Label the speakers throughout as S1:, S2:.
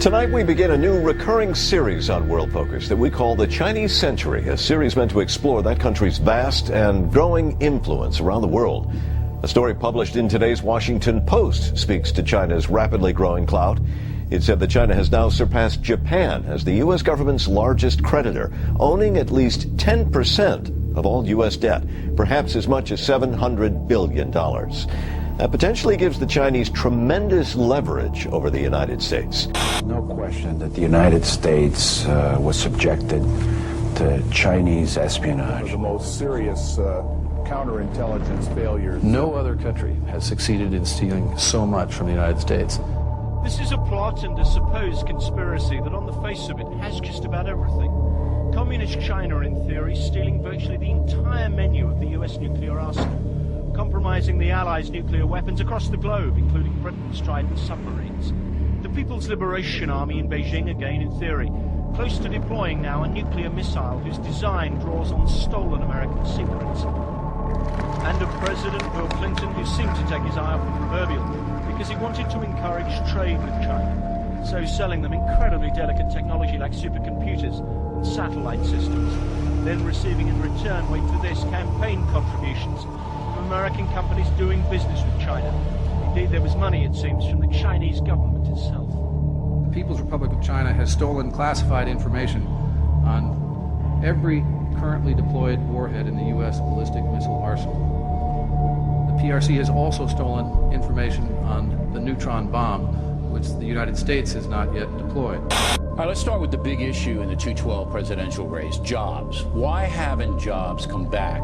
S1: Tonight we begin a new recurring series on World Focus that we call the Chinese Century, a series meant to explore that country's vast and growing influence around the world. A story published in today's Washington Post speaks to China's rapidly growing clout. It said that China has now surpassed Japan as the U.S. government's largest creditor, owning at least 10% of all U.S. debt, perhaps as much as $700 billion. That potentially gives the Chinese tremendous leverage over the United States.
S2: No question that the United States was subjected to Chinese espionage.
S3: The most serious counterintelligence failures.
S4: No other country has succeeded in stealing so much from the United States.
S5: This is a plot and a supposed conspiracy that on the face of it has just about everything. Communist China, in theory, stealing virtually the entire menu of the US nuclear arsenal, compromising the Allies' nuclear weapons across the globe, including Britain's Trident submarines. The People's Liberation Army in Beijing, again in theory, close to deploying now a nuclear missile whose design draws on stolen American secrets. And a President, Bill Clinton, who seemed to take his eye off the proverbial because he wanted to encourage trade with China, so selling them incredibly delicate technology like supercomputers and satellite systems, then receiving in return, wait for this, campaign contributions from American companies doing business with China. Indeed, there was money, it seems, from the Chinese government itself.
S4: The People's Republic of China has stolen classified information on every currently deployed warhead in the U.S. ballistic missile arsenal. The PRC has also stolen information on the neutron bomb, which the United States has not yet deployed.
S6: All right, let's start with the big issue in the 2012 presidential race, jobs. Why haven't jobs come back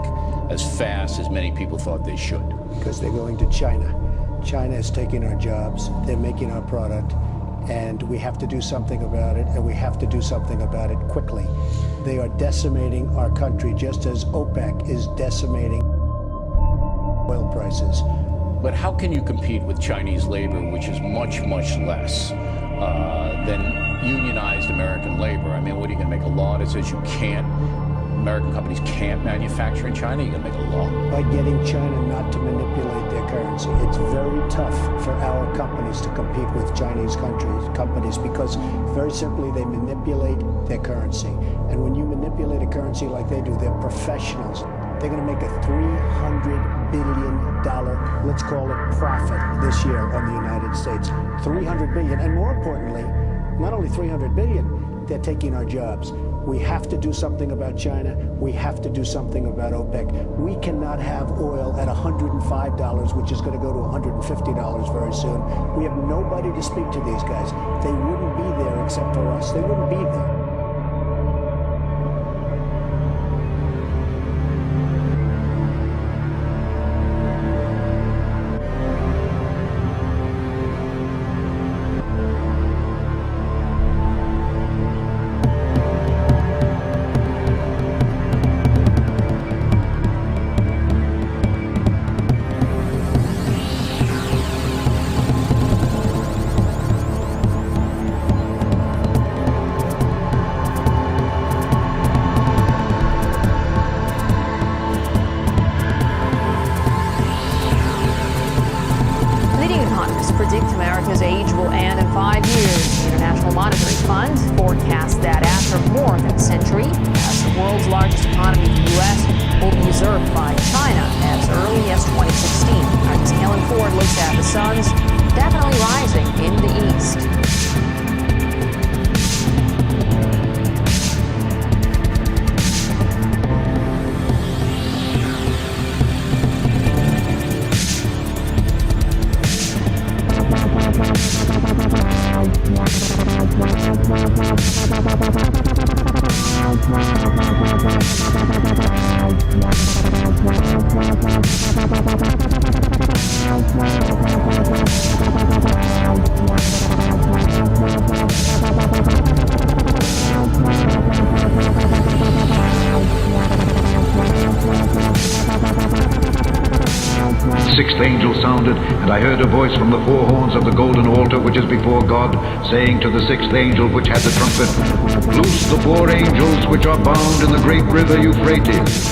S6: as fast as many people thought they should?
S7: Because they're going to China. China is taking our jobs, they're making our product, and we have to do something about it, and we have to do something about it quickly. They are decimating our country just as OPEC is decimating oil prices.
S6: But how can you compete with Chinese labor, which is much, much less than unionized American labor? I mean, what are you going to make a law that says American companies can't manufacture in China? You're going to make a law?
S7: By getting China not to manipulate their currency. It's very tough for our companies to compete with Chinese companies because very simply they manipulate their currency. And when you manipulate a currency like they do, they're professionals. They're going to make a $300 billion, let's call it, profit this year on the United States. $300 billion. And more importantly, not only $300 billion, they're taking our jobs. We have to do something about China. We have to do something about OPEC. We cannot have oil at $105, which is going to go to $150 very soon. We have nobody to speak to these guys. They wouldn't be there except for us. They wouldn't be there.
S8: Predict America's age will end in 5 years. The International Monetary Fund forecasts that after more than a century, as the world's largest economy, the U.S. will be usurped by China as early as 2016. As Helen Ford looks at the sun's definitely rising in the east.
S9: 6th angel sounded, and I heard a voice from the four horns of the golden altar which is before God, saying to the 6th angel which had the trumpet, Loose the 4 angels which are bound in the great river Euphrates.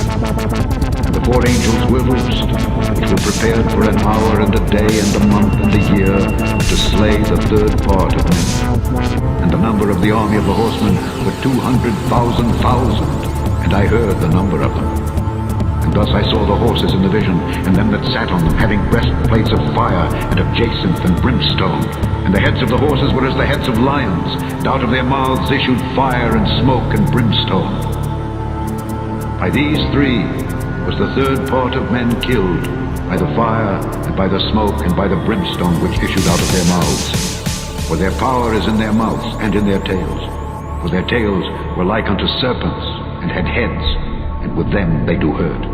S9: and the four angels were loosed, which were prepared for an hour and a day and a month and a year to slay the third part of men. And the number of the army of the horsemen were 200,000,000, and I heard the number of them. And thus I saw the horses in the vision, and them that sat on them, having breastplates of fire, and of jacinth and brimstone. And the heads of the horses were as the heads of lions, and out of their mouths issued fire and smoke and brimstone. By these three was the third part of men killed, by the fire, and by the smoke, and by the brimstone which issued out of their mouths. For their power is in their mouths and in their tails. For their tails were like unto serpents, and had heads, and with them they do hurt.